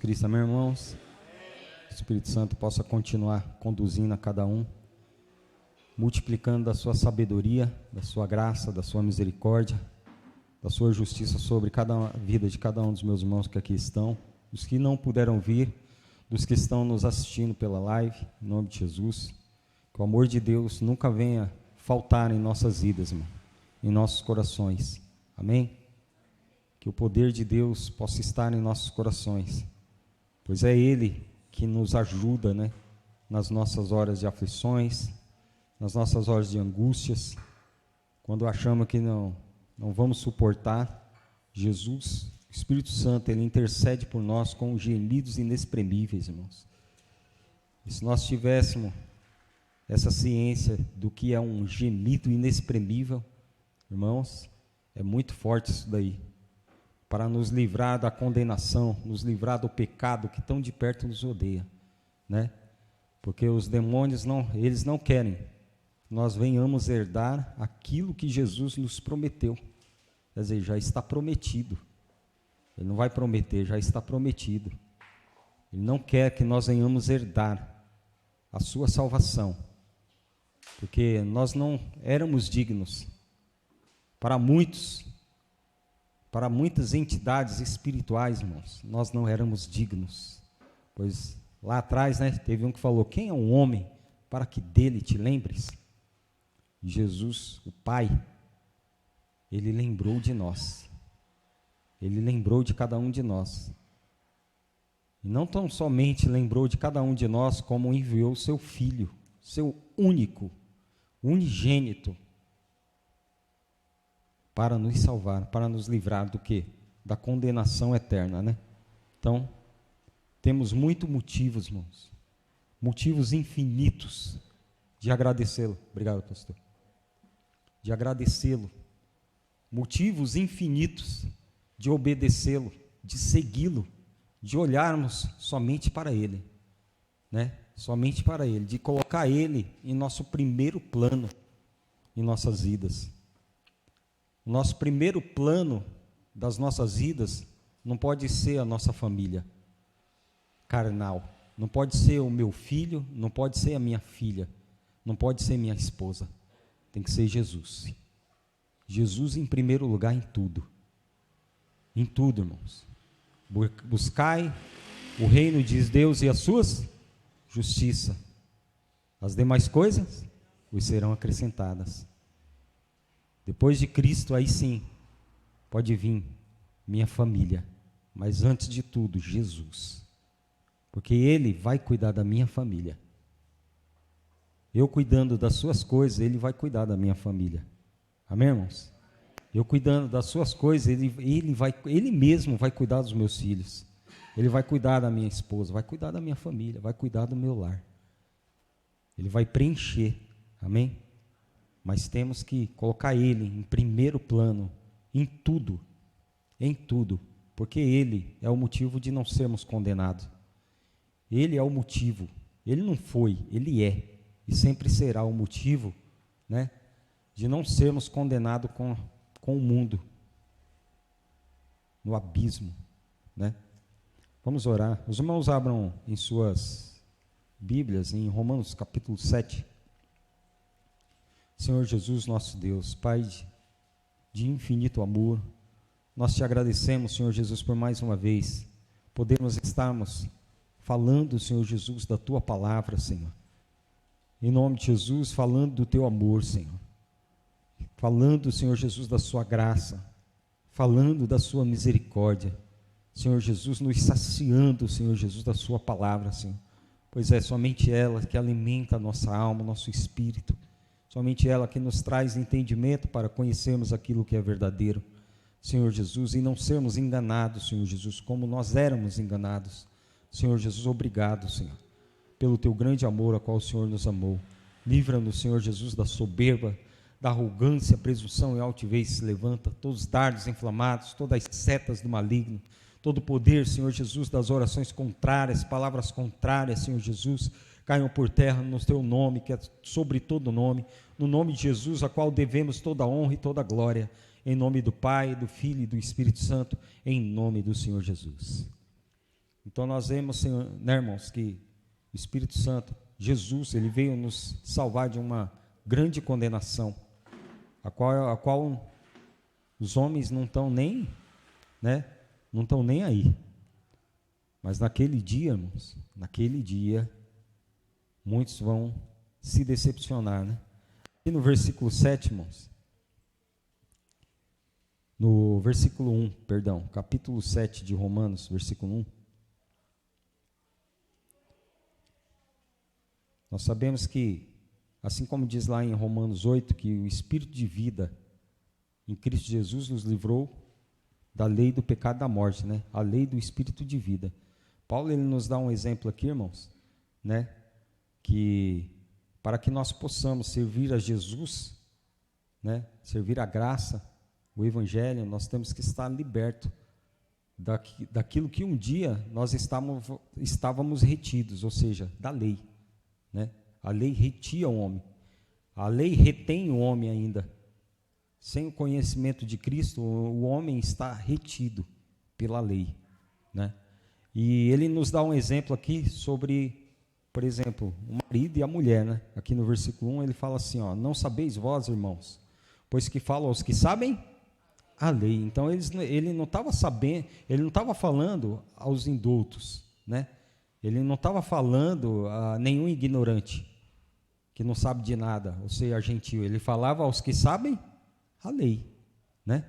Cristo, amém, irmãos? O Espírito Santo possa continuar conduzindo a cada um, multiplicando da sua sabedoria, da sua graça, da sua misericórdia, da sua justiça sobre cada vida de cada um dos meus irmãos que aqui estão, dos que não puderam vir, dos que estão nos assistindo pela live, em nome de Jesus. Que o amor de Deus nunca venha faltar em nossas vidas, irmão, em nossos corações, amém? Que o poder de Deus possa estar em nossos corações, pois é Ele que nos ajuda, né, nas nossas horas de aflições, nas nossas horas de angústias, quando achamos que não vamos suportar. Jesus, o Espírito Santo, Ele intercede por nós com gemidos inexprimíveis, irmãos. E se nós tivéssemos essa ciência do que é um gemido inexprimível, irmãos, é muito forte isso daí, para nos livrar da condenação, nos livrar do pecado que tão de perto nos odeia, né? Porque os demônios eles não querem que nós venhamos herdar aquilo que Jesus nos prometeu. Quer dizer, já está prometido. Ele não vai prometer, já está prometido. Ele não quer que nós venhamos herdar a sua salvação, porque nós não éramos dignos. Para muitas entidades espirituais, irmãos, nós não éramos dignos, pois lá atrás, né, teve um que falou: quem é um homem para que dele te lembres? Jesus, o Pai, Ele lembrou de nós, Ele lembrou de cada um de nós, e não tão somente lembrou de cada um de nós, como enviou seu Filho, seu único, unigênito, para nos salvar, para nos livrar do quê? Da condenação eterna, né? Então, temos muitos motivos, irmãos, motivos infinitos de agradecê-lo. Obrigado, pastor. De agradecê-lo, motivos infinitos de obedecê-lo, de segui-lo, de olharmos somente para Ele, né? Somente para Ele, de colocar Ele em nosso primeiro plano em nossas vidas. O nosso primeiro plano das nossas vidas não pode ser a nossa família carnal, não pode ser o meu filho, não pode ser a minha filha, não pode ser minha esposa, tem que ser Jesus. Jesus em primeiro lugar em tudo, irmãos. Buscai o reino de Deus e as suas justiça, as demais coisas vos serão acrescentadas. Depois de Cristo, aí sim, pode vir minha família, mas antes de tudo, Jesus, porque Ele vai cuidar da minha família. Eu cuidando das suas coisas, Ele vai cuidar da minha família, amém, irmãos? Eu cuidando das suas coisas, Ele mesmo vai cuidar dos meus filhos, Ele vai cuidar da minha esposa, vai cuidar da minha família, vai cuidar do meu lar, Ele vai preencher, amém? Mas temos que colocar Ele em primeiro plano, em tudo, porque Ele é o motivo de não sermos condenados. Ele é o motivo, Ele não foi, Ele é, e sempre será o motivo, né, de não sermos condenados com o mundo, no abismo, né? Vamos orar. Os irmãos abram em suas Bíblias, em Romanos capítulo 7, Senhor Jesus, nosso Deus, Pai de infinito amor, nós te agradecemos, Senhor Jesus, por mais uma vez podermos estarmos falando, Senhor Jesus, da Tua palavra, Senhor, em nome de Jesus, falando do Teu amor, Senhor, falando, Senhor Jesus, da Sua graça, falando da Sua misericórdia, Senhor Jesus, nos saciando, Senhor Jesus, da Sua palavra, Senhor, pois é somente ela que alimenta a nossa alma, nosso espírito, somente ela que nos traz entendimento para conhecermos aquilo que é verdadeiro, Senhor Jesus, e não sermos enganados, Senhor Jesus, como nós éramos enganados. Senhor Jesus, obrigado, Senhor, pelo Teu grande amor a qual o Senhor nos amou. Livra-nos, Senhor Jesus, da soberba, da arrogância, presunção e altivez se levanta, todos os dardos inflamados, todas as setas do maligno, todo o poder, Senhor Jesus, das orações contrárias, palavras contrárias, Senhor Jesus, caiam por terra no Teu nome, que é sobre todo nome, no nome de Jesus, a qual devemos toda a honra e toda a glória, em nome do Pai, do Filho e do Espírito Santo, em nome do Senhor Jesus. Então nós vemos, Senhor, né, irmãos, que o Espírito Santo, Jesus, ele veio nos salvar de uma grande condenação, a qual os homens não estão nem, né, não estão nem aí. Mas naquele dia, irmãos, naquele dia, muitos vão se decepcionar, né? E no versículo 7, irmãos, no versículo 1, perdão, capítulo 7 de Romanos, versículo 1, nós sabemos que, assim como diz lá em Romanos 8, que o Espírito de vida em Cristo Jesus nos livrou da lei do pecado e da morte, né? A lei do Espírito de vida. Paulo, ele nos dá um exemplo aqui, irmãos, né? Que para que nós possamos servir a Jesus, né? Servir a graça, o Evangelho, nós temos que estar libertos daquilo que um dia nós estávamos retidos, ou seja, da lei, né? A lei retia o homem, a lei retém o homem ainda. Sem o conhecimento de Cristo, o homem está retido pela lei, né? E ele nos dá um exemplo aqui sobre, por exemplo, o marido e a mulher, né? Aqui no versículo 1 ele fala assim, ó, não sabeis vós, irmãos, pois que falo aos que sabem a lei. Então ele não estava sabendo, ele não estava falando aos indultos, né? Ele não estava falando a nenhum ignorante, que não sabe de nada, ou seja, gentil. Ele falava aos que sabem a lei, né?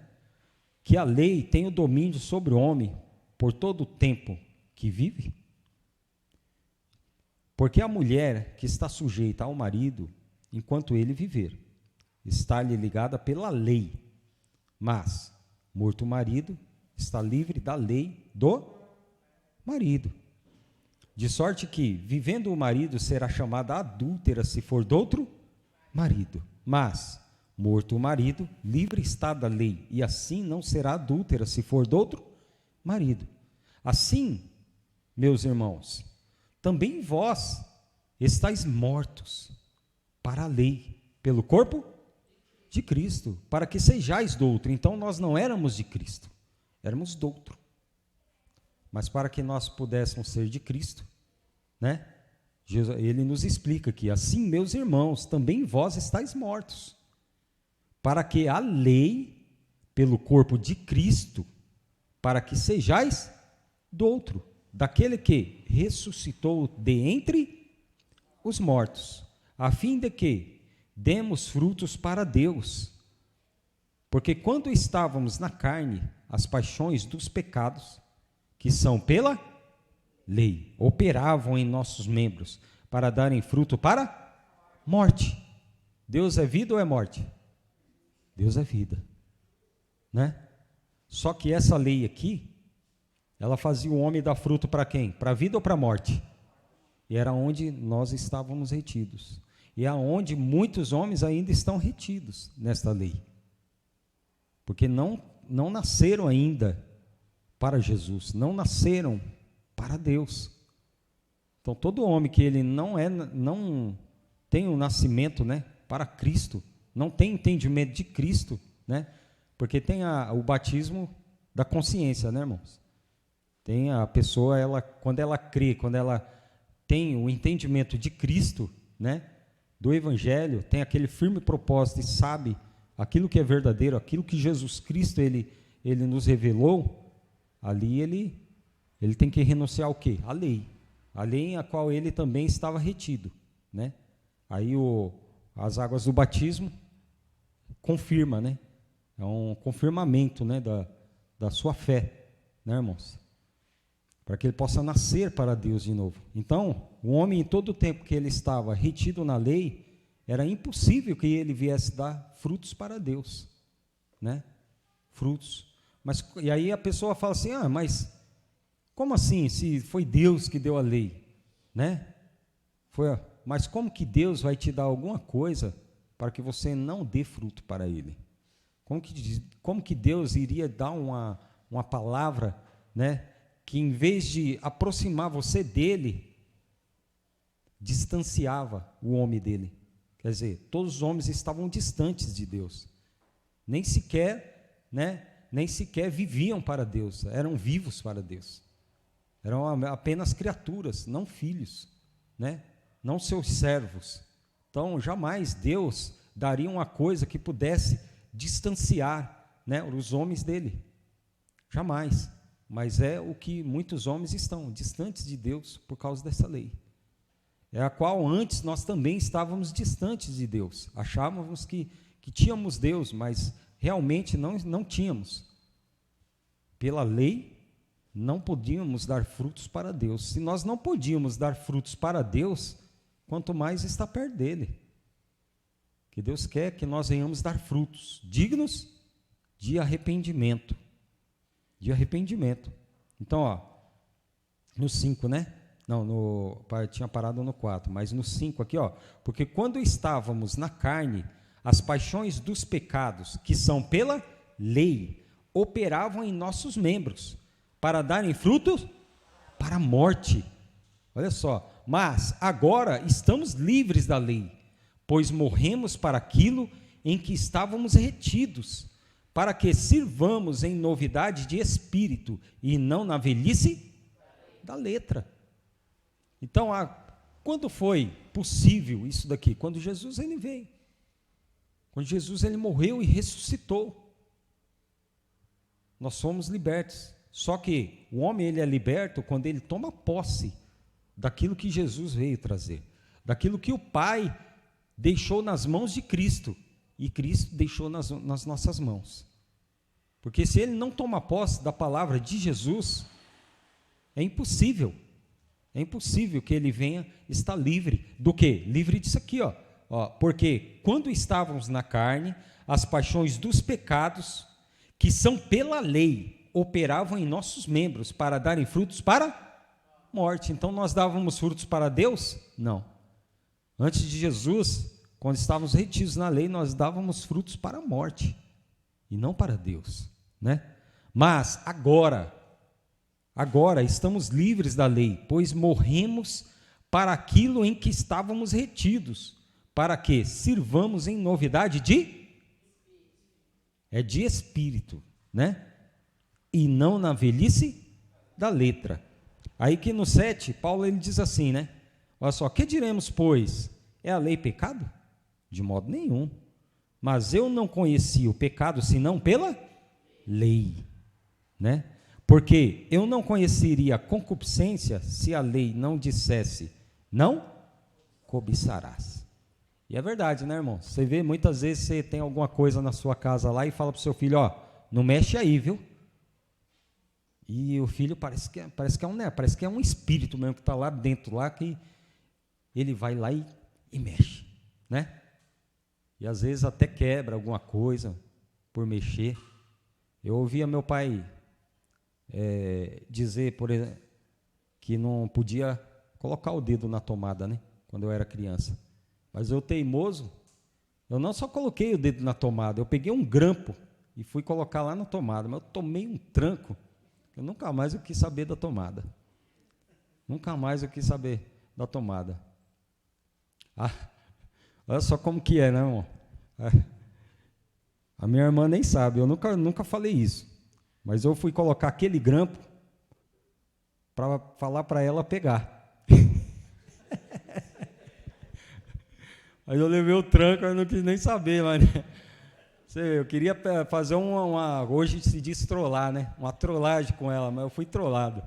Que a lei tem o domínio sobre o homem por todo o tempo que vive. Porque a mulher que está sujeita ao marido, enquanto ele viver, está-lhe ligada pela lei, mas, morto o marido, está livre da lei do marido. De sorte que, vivendo o marido, será chamada adúltera se for de outro marido. Mas, morto o marido, livre está da lei, e assim não será adúltera se for de outro marido. Assim, meus irmãos, também vós estáis mortos para a lei, pelo corpo de Cristo, para que sejais do outro. Então, nós não éramos de Cristo, éramos do outro. Mas para que nós pudéssemos ser de Cristo, né? Jesus, ele nos explica que assim, meus irmãos, também vós estáis mortos, para que a lei, pelo corpo de Cristo, para que sejais do outro, daquele que ressuscitou de entre os mortos, a fim de que demos frutos para Deus. Porque quando estávamos na carne, as paixões dos pecados, que são pela lei, operavam em nossos membros, para darem fruto para morte. Deus é vida ou é morte? Deus é vida, né? Só que essa lei aqui, ela fazia o homem dar fruto para quem? Para a vida ou para a morte? E era onde nós estávamos retidos. E é onde muitos homens ainda estão retidos nesta lei. Porque não nasceram ainda para Jesus, não nasceram para Deus. Então todo homem que ele não tem o nascimento, né, para Cristo, não tem entendimento de Cristo, né? Porque tem o batismo da consciência, né, irmãos? Tem a pessoa, quando ela crê, quando ela tem o entendimento de Cristo, né, do Evangelho, tem aquele firme propósito e sabe aquilo que é verdadeiro, aquilo que Jesus Cristo ele nos revelou, ali ele tem que renunciar ao quê? A lei a qual ele também estava retido, né? Aí as águas do batismo confirma, né? É um confirmamento, né, da sua fé, né, irmãos? Para que ele possa nascer para Deus de novo. Então, o homem, em todo o tempo que ele estava retido na lei, era impossível que ele viesse dar frutos para Deus, né? Frutos. E aí a pessoa fala assim, mas como assim, se foi Deus que deu a lei, né? Mas como que Deus vai te dar alguma coisa para que você não dê fruto para Ele? Como que Deus iria dar uma palavra, né, que em vez de aproximar você dele, distanciava o homem dele? Quer dizer, todos os homens estavam distantes de Deus, nem sequer viviam para Deus, eram vivos para Deus. Eram apenas criaturas, não filhos, né? Não seus servos. Então, jamais Deus daria uma coisa que pudesse distanciar, né, os homens dele. Jamais. Mas é o que muitos homens estão, distantes de Deus por causa dessa lei. É a qual antes nós também estávamos distantes de Deus. Achávamos que tínhamos Deus, mas realmente não tínhamos. Pela lei, não podíamos dar frutos para Deus. Se nós não podíamos dar frutos para Deus, quanto mais está perto dele. Que Deus quer que nós venhamos dar frutos dignos de arrependimento. De arrependimento. Então, ó, no 5, né? Não, tinha parado no 4, mas no 5 aqui, ó. Porque quando estávamos na carne, as paixões dos pecados, que são pela lei, operavam em nossos membros, para darem frutos para a morte. Olha só, mas agora estamos livres da lei, pois morremos para aquilo em que estávamos retidos, para que sirvamos em novidade de espírito e não na velhice da letra. Então, quando foi possível isso daqui? Quando Jesus ele veio. Quando Jesus ele morreu e ressuscitou. Nós somos libertos. Só que o homem ele é liberto quando ele toma posse daquilo que Jesus veio trazer, daquilo que o Pai deixou nas mãos de Cristo e Cristo deixou nas nossas mãos. Porque se ele não toma posse da palavra de Jesus, é impossível que ele venha estar livre do quê? Livre disso aqui, ó. Porque quando estávamos na carne, as paixões dos pecados, que são pela lei, operavam em nossos membros para darem frutos para morte. Então nós dávamos frutos para Deus? Não. Antes de Jesus, quando estávamos retidos na lei, nós dávamos frutos para a morte e não para Deus, né? Mas agora estamos livres da lei, pois morremos para aquilo em que estávamos retidos, para que sirvamos em novidade de espírito, né? E não na velhice da letra. Aí que no 7, Paulo ele diz assim, né? Olha só, que diremos, pois? É a lei pecado? De modo nenhum. Mas eu não conheci o pecado senão pela lei, né? Porque eu não conheceria a concupiscência se a lei não dissesse, não cobiçarás. E é verdade, né, irmão? Você vê, muitas vezes você tem alguma coisa na sua casa lá e fala para o seu filho, ó, não mexe aí, viu? E o filho parece que é um espírito mesmo que está lá dentro, lá que ele vai lá e mexe, né? E às vezes até quebra alguma coisa por mexer. Eu ouvia meu pai dizer, por exemplo, que não podia colocar o dedo na tomada, né? Quando eu era criança. Mas eu teimoso, eu não só coloquei o dedo na tomada, eu peguei um grampo e fui colocar lá na tomada, mas eu tomei um tranco. Eu nunca mais eu quis saber da tomada. Nunca mais eu quis saber da tomada. Olha só como que é, né, irmão? A minha irmã nem sabe, eu nunca falei isso. Mas eu fui colocar aquele grampo para falar para ela pegar. Aí eu levei o tranco, eu não quis nem saber, mas eu queria fazer hoje se diz trollar, né? Uma trollagem com ela, mas eu fui trollado.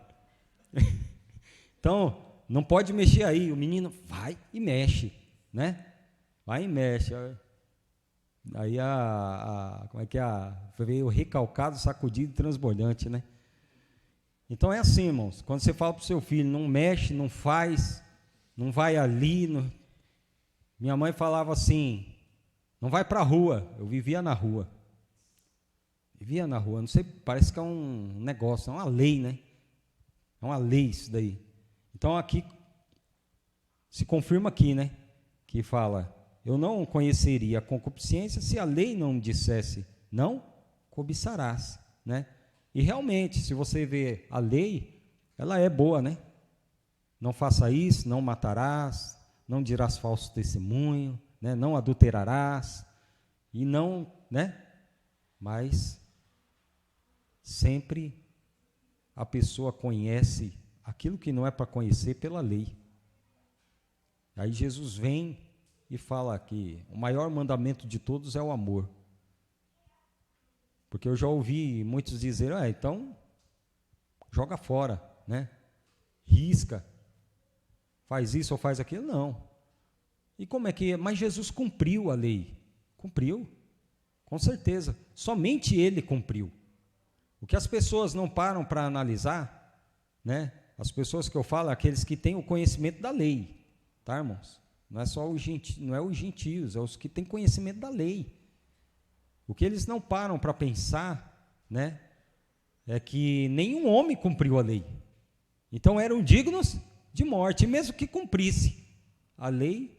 Então, não pode mexer aí, o menino vai e mexe, né? Vai e mexe. Aí veio recalcado, sacudido e transbordante, né? Então é assim, irmãos, quando você fala para o seu filho, não mexe, não faz, não vai ali. Minha mãe falava assim, não vai para a rua. Eu vivia na rua, não sei, parece que é um negócio, é uma lei, né? É uma lei isso daí. Então aqui, se confirma aqui, né? Que fala, eu não conheceria a concupiscência se a lei não me dissesse, não cobiçarás, né? E realmente, se você vê a lei, ela é boa, né? Não faça isso, não matarás, não dirás falso testemunho, né? Não adulterarás, e não, né? Mas sempre a pessoa conhece aquilo que não é para conhecer pela lei. Aí Jesus vem e fala que o maior mandamento de todos é o amor. Porque eu já ouvi muitos dizer, então joga fora, né? Risca, faz isso ou faz aquilo. Não. E como é que é? Mas Jesus cumpriu a lei. Cumpriu, com certeza. Somente ele cumpriu. O que as pessoas não param para analisar, né? As pessoas que eu falo, aqueles que têm o conhecimento da lei, tá, irmãos? Não é só os gentios, não é os gentios, é os que têm conhecimento da lei. O que eles não param para pensar, né, é que nenhum homem cumpriu a lei. Então eram dignos de morte, e mesmo que cumprisse a lei,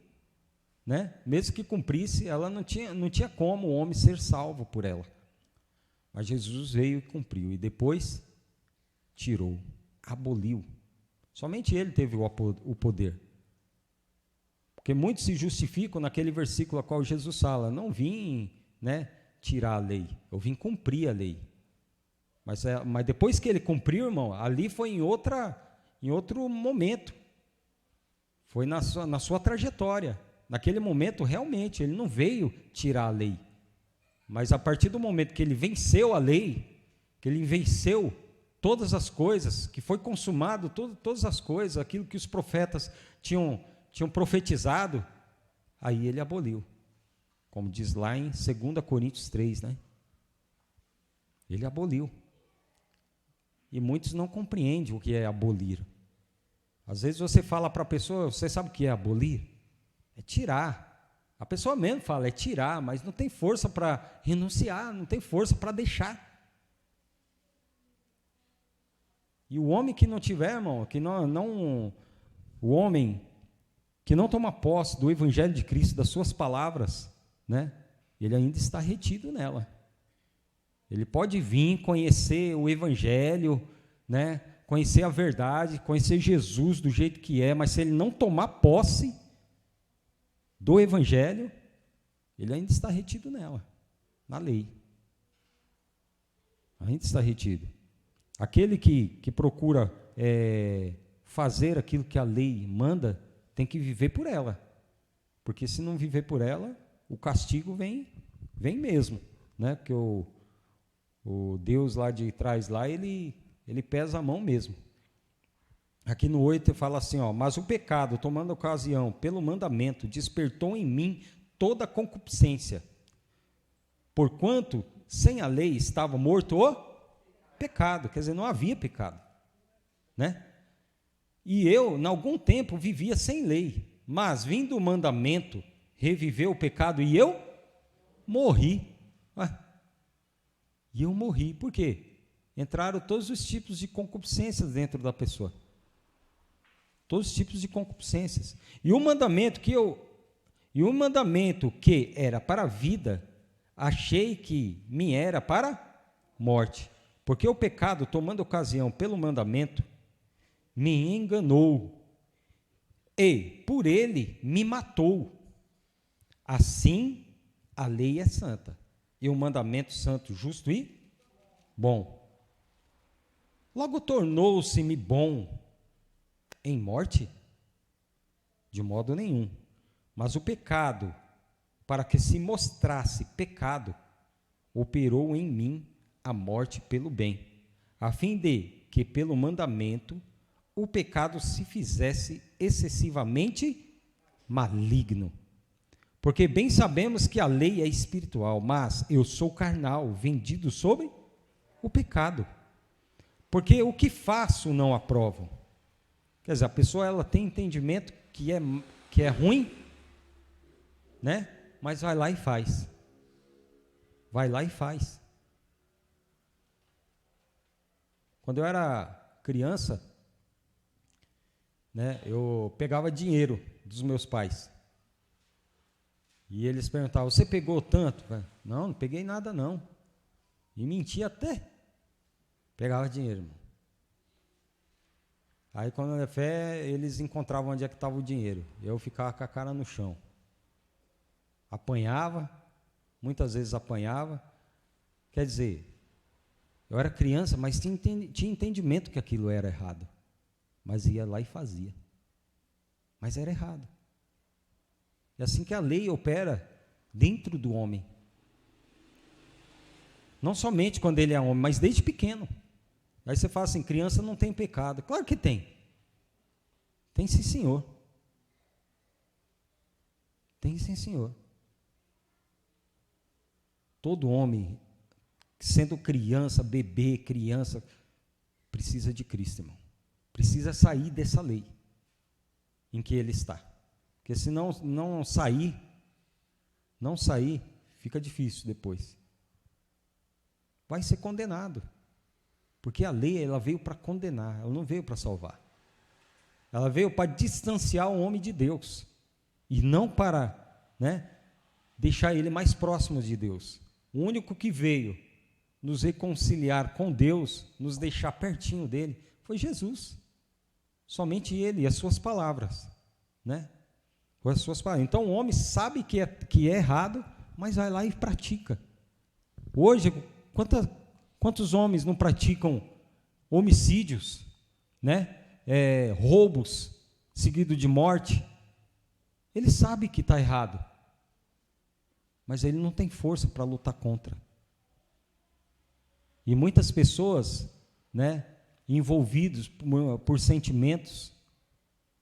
né, mesmo que cumprisse, ela não tinha como o homem ser salvo por ela. Mas Jesus veio e cumpriu, e depois tirou, aboliu. Somente ele teve o poder. Porque muitos se justificam naquele versículo a qual Jesus fala, não vim, né, tirar a lei, eu vim cumprir a lei. Mas depois que ele cumpriu, irmão, ali foi em outro momento, foi na sua trajetória. Naquele momento, realmente, ele não veio tirar a lei. Mas a partir do momento que ele venceu a lei, que ele venceu todas as coisas, que foi consumado todas as coisas, aquilo que os profetas tinham profetizado, aí ele aboliu. Como diz lá em 2 Coríntios 3, né? Ele aboliu. E muitos não compreendem o que é abolir. Às vezes você fala para a pessoa, você sabe o que é abolir? É tirar. A pessoa mesmo fala, é tirar, mas não tem força para renunciar, não tem força para deixar. E o homem que não tiver, irmão, o homem que não toma posse do Evangelho de Cristo, das suas palavras, né, ele ainda está retido nela. Ele pode vir conhecer o Evangelho, né, conhecer a verdade, conhecer Jesus do jeito que é, mas se ele não tomar posse do Evangelho, ele ainda está retido nela, na lei. Ainda está retido. Aquele que procura fazer aquilo que a lei manda, tem que viver por ela. Porque se não viver por ela, o castigo vem mesmo, né? Porque o Deus lá de trás, lá, ele pesa a mão mesmo. Aqui no 8 ele fala assim, mas o pecado, tomando ocasião pelo mandamento, despertou em mim toda a concupiscência, porquanto sem a lei estava morto o pecado, quer dizer, não havia pecado, né? E eu, em algum tempo, vivia sem lei, mas vindo o mandamento, reviveu o pecado e eu morri. E eu morri, por quê? Entraram todos os tipos de concupiscências dentro da pessoa. Todos os tipos de concupiscências. E o mandamento que era para a vida, achei que me era para morte. Porque o pecado, tomando ocasião pelo mandamento, me enganou e por ele me matou. Assim, a lei é santa e o mandamento santo, justo e bom. Logo tornou-se-me bom em morte? De modo nenhum. Mas o pecado, para que se mostrasse pecado, operou em mim a morte pelo bem, a fim de que pelo mandamento o pecado se fizesse excessivamente maligno. Porque bem sabemos que a lei é espiritual, mas eu sou carnal, vendido sobre o pecado. Porque o que faço não aprovo. Quer dizer, a pessoa ela tem entendimento que é ruim, né? Mas vai lá e faz. Vai lá e faz. Quando eu era criança, né, eu pegava dinheiro dos meus pais. E eles perguntavam, você pegou tanto? Não peguei nada não. E mentia até. Pegava dinheiro, irmão. Aí quando era fé, eles encontravam onde é que estava o dinheiro. Eu ficava com a cara no chão. Apanhava, muitas vezes apanhava. Quer dizer, eu era criança, mas tinha entendimento que aquilo era errado. mas ia lá e fazia. Mas era errado. É assim que a lei opera dentro do homem. Não somente quando ele é homem, mas desde pequeno. Aí você fala assim, criança não tem pecado. Claro que tem. Tem sim, senhor. Tem sim, senhor. Todo homem, sendo criança, bebê, criança, precisa de Cristo, irmão. Precisa sair dessa lei em que ele está. Porque se não sair, fica difícil depois. Vai ser condenado. Porque a lei, ela veio para condenar, ela não veio para salvar. Ela veio para distanciar o homem de Deus. E não para, deixar ele mais próximo de Deus. O único que veio nos reconciliar com Deus, nos deixar pertinho dele, foi Jesus. Somente ele e as suas palavras. Com as suas palavras. Então o homem sabe que é errado, mas vai lá e pratica. Hoje, quantos homens não praticam homicídios, roubos, seguido de morte? Ele sabe que está errado, mas ele não tem força para lutar contra. E muitas pessoas, envolvidos por sentimentos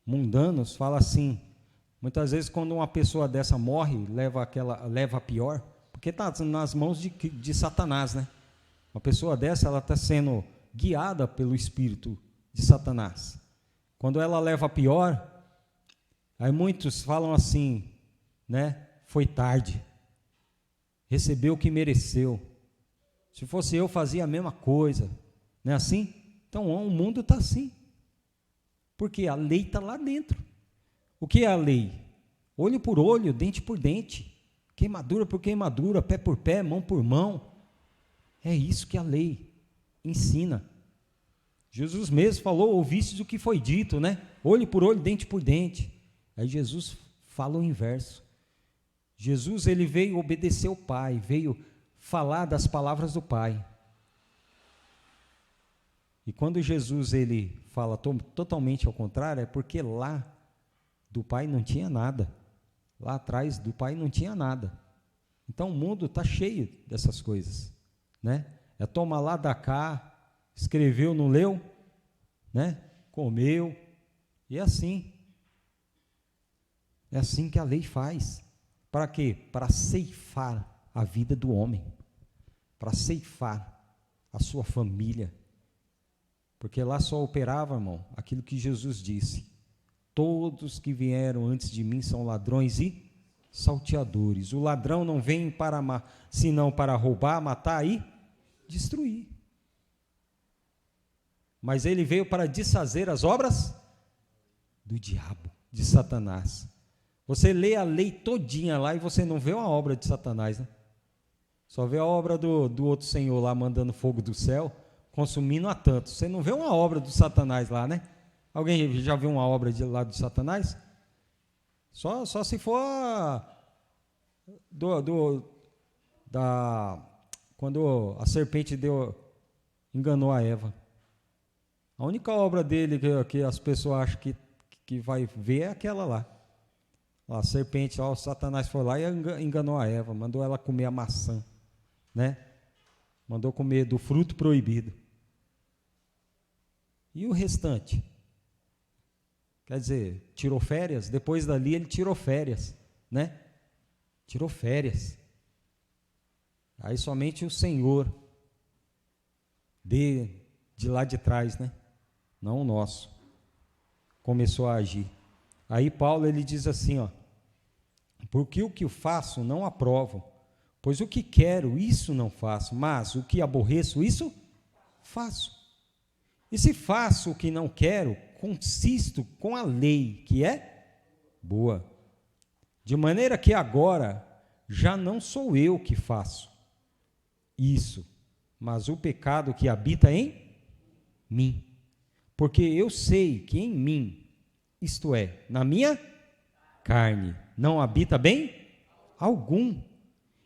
mundanos, falam assim, muitas vezes quando uma pessoa dessa morre, leva a pior, porque está nas mãos de Satanás, Uma pessoa dessa, ela está sendo guiada pelo espírito de Satanás. Quando ela leva a pior, aí muitos falam assim, foi tarde, recebeu o que mereceu. Se fosse eu, fazia a mesma coisa. Não é assim? Então o mundo está assim. Porque a lei está lá dentro. O que é a lei? Olho por olho, dente por dente, queimadura por queimadura, pé por pé, mão por mão. É isso que a lei ensina. Jesus mesmo falou, ouviste o que foi dito, olho por olho, dente por dente. Aí Jesus fala o inverso. Jesus, ele veio obedecer ao Pai, veio falar das palavras do Pai. E quando Jesus, ele fala totalmente ao contrário, é porque lá do Pai não tinha nada. Lá atrás do Pai não tinha nada. Então o mundo está cheio dessas coisas. É toma lá, dá cá, escreveu, não leu, comeu, e é assim. É assim que a lei faz. Para quê? Para ceifar a vida do homem, para ceifar a sua família, porque lá só operava, irmão, aquilo que Jesus disse: todos que vieram antes de mim são ladrões e salteadores. O ladrão não vem senão para roubar, matar e destruir. Mas ele veio para desfazer as obras do diabo, de Satanás. Você lê a lei todinha lá e você não vê uma obra de Satanás, Só vê a obra do outro senhor lá, mandando fogo do céu, consumindo a tanto. Você não vê uma obra do Satanás lá, Alguém já viu uma obra lá do Satanás? Só se for quando a serpente enganou a Eva. A única obra dele que as pessoas acham que vai ver é aquela lá. A serpente, o Satanás foi lá e enganou a Eva, mandou ela comer a maçã, Mandou comer do fruto proibido. E o restante? Quer dizer, tirou férias? Depois dali ele tirou férias, Tirou férias. Aí somente o Senhor de lá de trás, Não o nosso, começou a agir. Aí Paulo, ele diz assim, porque o que eu faço não aprovo, pois o que quero, isso não faço, mas o que aborreço, isso faço. E se faço o que não quero, consisto com a lei, que é boa. De maneira que agora já não sou eu que faço isso, mas o pecado que habita em mim. Porque eu sei que em mim, isto é, na minha carne, não habita bem algum.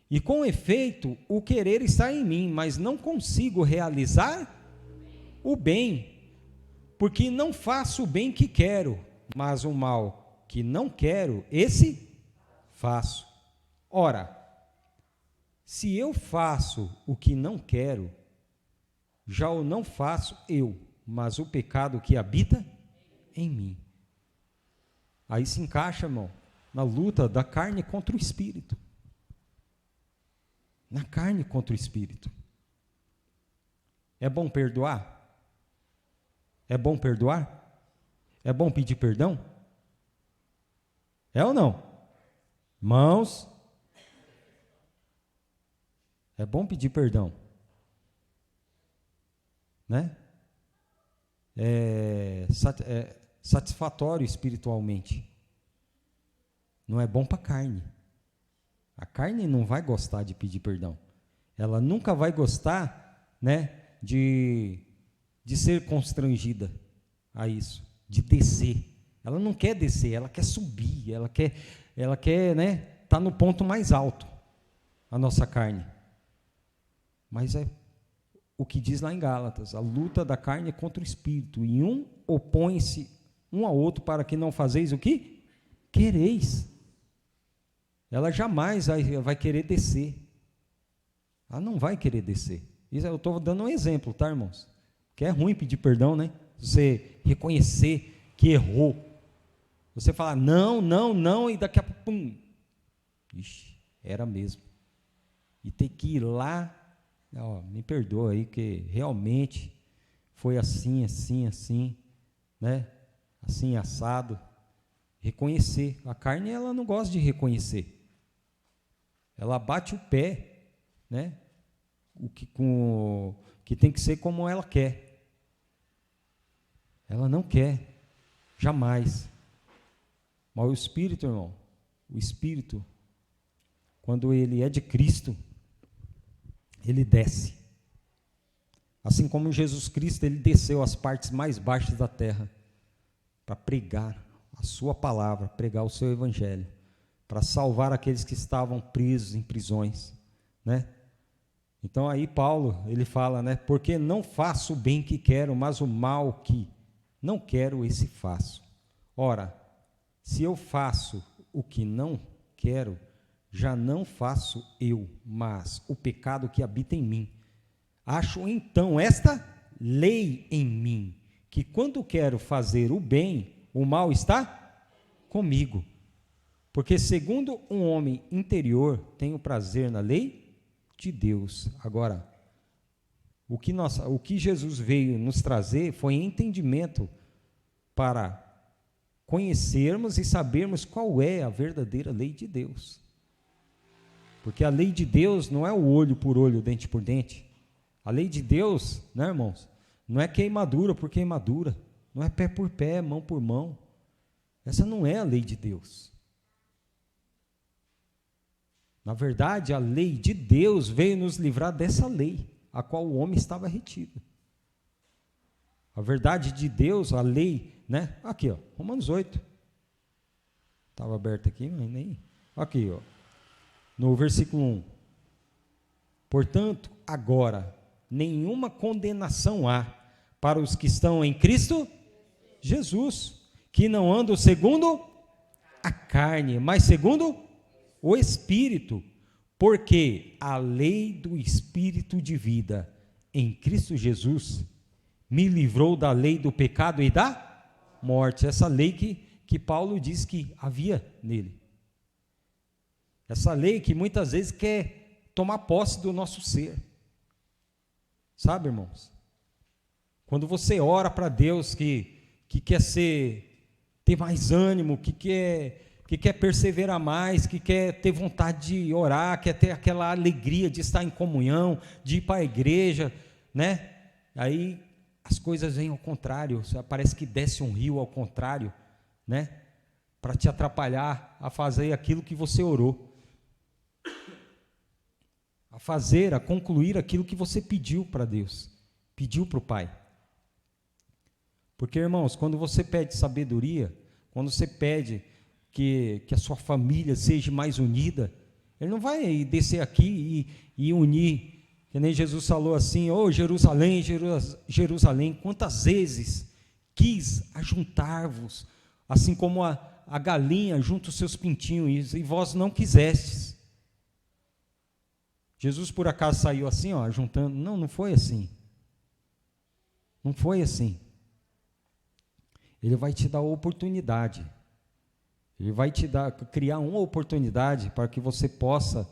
E com efeito, o querer está em mim, mas não consigo realizar o bem. porque não faço o bem que quero, mas o mal que não quero, esse faço. Ora, se eu faço o que não quero, já o não faço eu, mas o pecado que habita em mim. Aí se encaixa, irmão, na luta da carne contra o espírito. Na carne contra o espírito. É bom perdoar? É bom perdoar? É bom pedir perdão? É ou não? Irmãos, é bom pedir perdão, né? É satisfatório espiritualmente. Não é bom para a carne. A carne não vai gostar de pedir perdão. Ela nunca vai gostar, né, de ser constrangida a isso, de descer. Ela não quer descer, ela quer subir, ela quer, né, tá no ponto mais alto, a nossa carne. Mas é o que diz lá em Gálatas, a luta da carne é contra o espírito, e um opõe-se um ao outro para que não fazeis o que? Quereis. Ela jamais vai querer descer. Ela não vai querer descer. Isso eu estou dando um exemplo, tá, irmãos? Que é ruim pedir perdão, né? Você reconhecer que errou. Você falar não, não, não, e daqui a pouco, pum. Ixi, era mesmo. E ter que ir lá, ó, me perdoa aí, que realmente foi assim, assim, assim, né? Assim, assado. Reconhecer. A carne, ela não gosta de reconhecer. Ela bate o pé, né? Que tem que ser como ela quer. Ela não quer, jamais. Mas o Espírito, irmão, o Espírito, quando ele é de Cristo, ele desce. Assim como Jesus Cristo, ele desceu às partes mais baixas da terra para pregar a sua palavra, pregar o seu evangelho, para salvar aqueles que estavam presos em prisões, né? Então aí Paulo, ele fala, né? Porque não faço o bem que quero, mas o mal que não quero, esse faço. Ora, se eu faço o que não quero, já não faço eu, mas o pecado que habita em mim. Acho então esta lei em mim, que quando quero fazer o bem, o mal está comigo. Porque segundo um homem interior, tenho prazer na lei de Deus. Agora, o que Jesus veio nos trazer foi entendimento para conhecermos e sabermos qual é a verdadeira lei de Deus. Porque a lei de Deus não é o olho por olho, dente por dente. A lei de Deus, né, irmãos, não é queimadura por queimadura, não é pé por pé, mão por mão. Essa não é a lei de Deus. Na verdade, a lei de Deus veio nos livrar dessa lei, a qual o homem estava retido. A verdade de Deus, a lei, né? Aqui, ó, Romanos 8. Estava aberto aqui, mas nem. Aqui, ó, no versículo 1. Portanto, agora, nenhuma condenação há para os que estão em Cristo Jesus, que não andam segundo a carne, mas segundo o Espírito, porque a lei do Espírito de vida em Cristo Jesus me livrou da lei do pecado e da morte. Essa lei que Paulo diz que havia nele. Essa lei que muitas vezes quer tomar posse do nosso ser. Sabe, irmãos? Quando você ora para Deus que quer ter mais ânimo, que quer perseverar mais, que quer ter vontade de orar, quer ter aquela alegria de estar em comunhão, de ir para a igreja, né? Aí as coisas vêm ao contrário, parece que desce um rio ao contrário, né? Para te atrapalhar a fazer aquilo que você orou, a concluir aquilo que você pediu para Deus, pediu para o Pai. Porque, irmãos, quando você pede sabedoria, quando você pede que a sua família seja mais unida, Ele não vai descer aqui e unir, que nem Jesus falou assim, ô Jerusalém, Jerusalém, quantas vezes quis ajuntar-vos, assim como a galinha junta os seus pintinhos, e vós não quisestes. Jesus por acaso saiu assim, ó, ajuntando? Não, não foi assim. Não foi assim. Ele vai te dar a oportunidade. Ele vai te criar uma oportunidade para que você possa,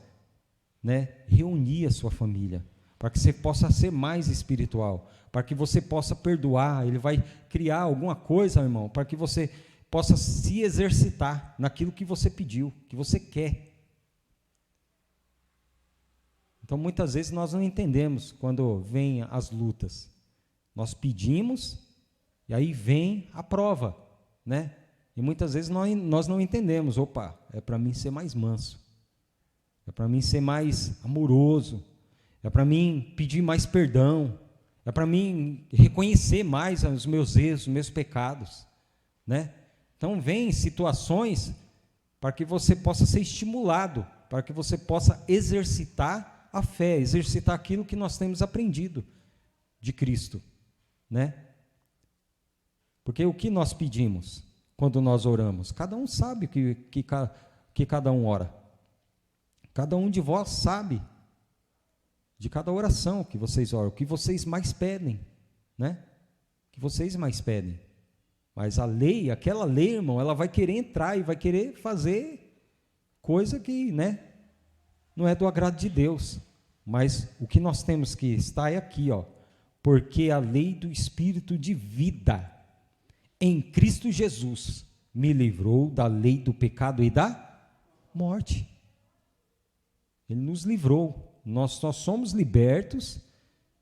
né, reunir a sua família, para que você possa ser mais espiritual, para que você possa perdoar. Ele vai criar alguma coisa, irmão, para que você possa se exercitar naquilo que você pediu, que você quer. Então, muitas vezes nós não entendemos quando vêm as lutas. Nós pedimos e aí vem a prova, né? E muitas vezes nós não entendemos. Opa, é para mim ser mais manso, é para mim ser mais amoroso, é para mim pedir mais perdão, é para mim reconhecer mais os meus erros, os meus pecados, né? Então, vem situações para que você possa ser estimulado, para que você possa exercitar a fé, exercitar aquilo que nós temos aprendido de Cristo, né? Porque o que nós pedimos quando nós oramos? Cada um sabe o que cada um ora. Cada um de vós sabe de cada oração que vocês oram, o que vocês mais pedem, né? O que vocês mais pedem. Mas a lei, aquela lei, irmão, ela vai querer entrar e vai querer fazer coisa que, né, não é do agrado de Deus. Mas o que nós temos que estar é aqui, ó. Porque a lei do Espírito de vida em Cristo Jesus me livrou da lei do pecado e da morte. Ele nos livrou. Nós só somos libertos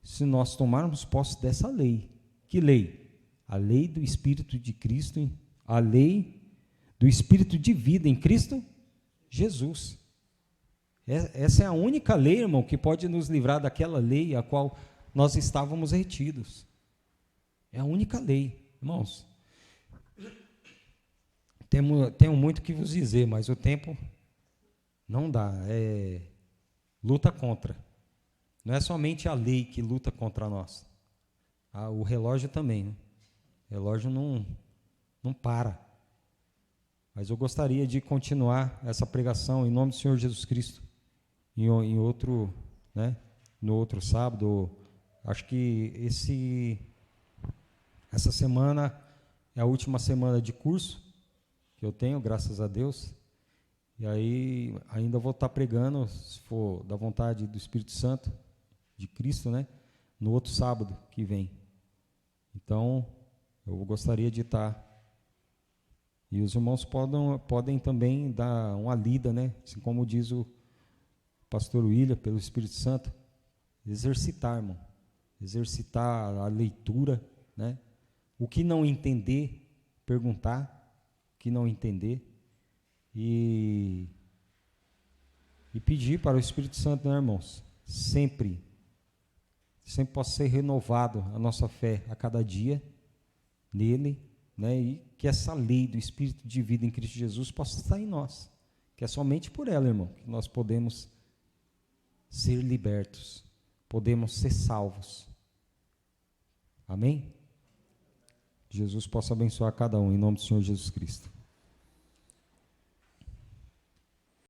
se nós tomarmos posse dessa lei. Que lei? A lei do Espírito de Cristo, a lei do Espírito de vida em Cristo Jesus. Essa é a única lei, irmão, que pode nos livrar daquela lei a qual nós estávamos retidos. É a única lei, irmãos. Tenho muito que vos dizer, mas o tempo não dá. Luta contra. Não é somente a lei que luta contra nós. O relógio também, né? O relógio não para. Mas eu gostaria de continuar essa pregação em nome do Senhor Jesus Cristo em outro, né, no outro sábado. Acho que essa semana é a última semana de curso que eu tenho, graças a Deus. E aí ainda vou estar pregando, se for da vontade do Espírito Santo, de Cristo, né, no outro sábado que vem. Então, eu gostaria de estar. E os irmãos podem também dar uma lida, né, assim como diz o pastor William, pelo Espírito Santo, exercitar, irmão. Exercitar a leitura, né? O que não entender, perguntar, o que não entender, e pedir para o Espírito Santo, né, irmãos? Sempre possa ser renovado a nossa fé a cada dia nele, né? E que essa lei do Espírito de vida em Cristo Jesus possa estar em nós, que é somente por ela, irmão, que nós podemos ser libertos, podemos ser salvos. Amém? Jesus possa abençoar cada um, em nome do Senhor Jesus Cristo.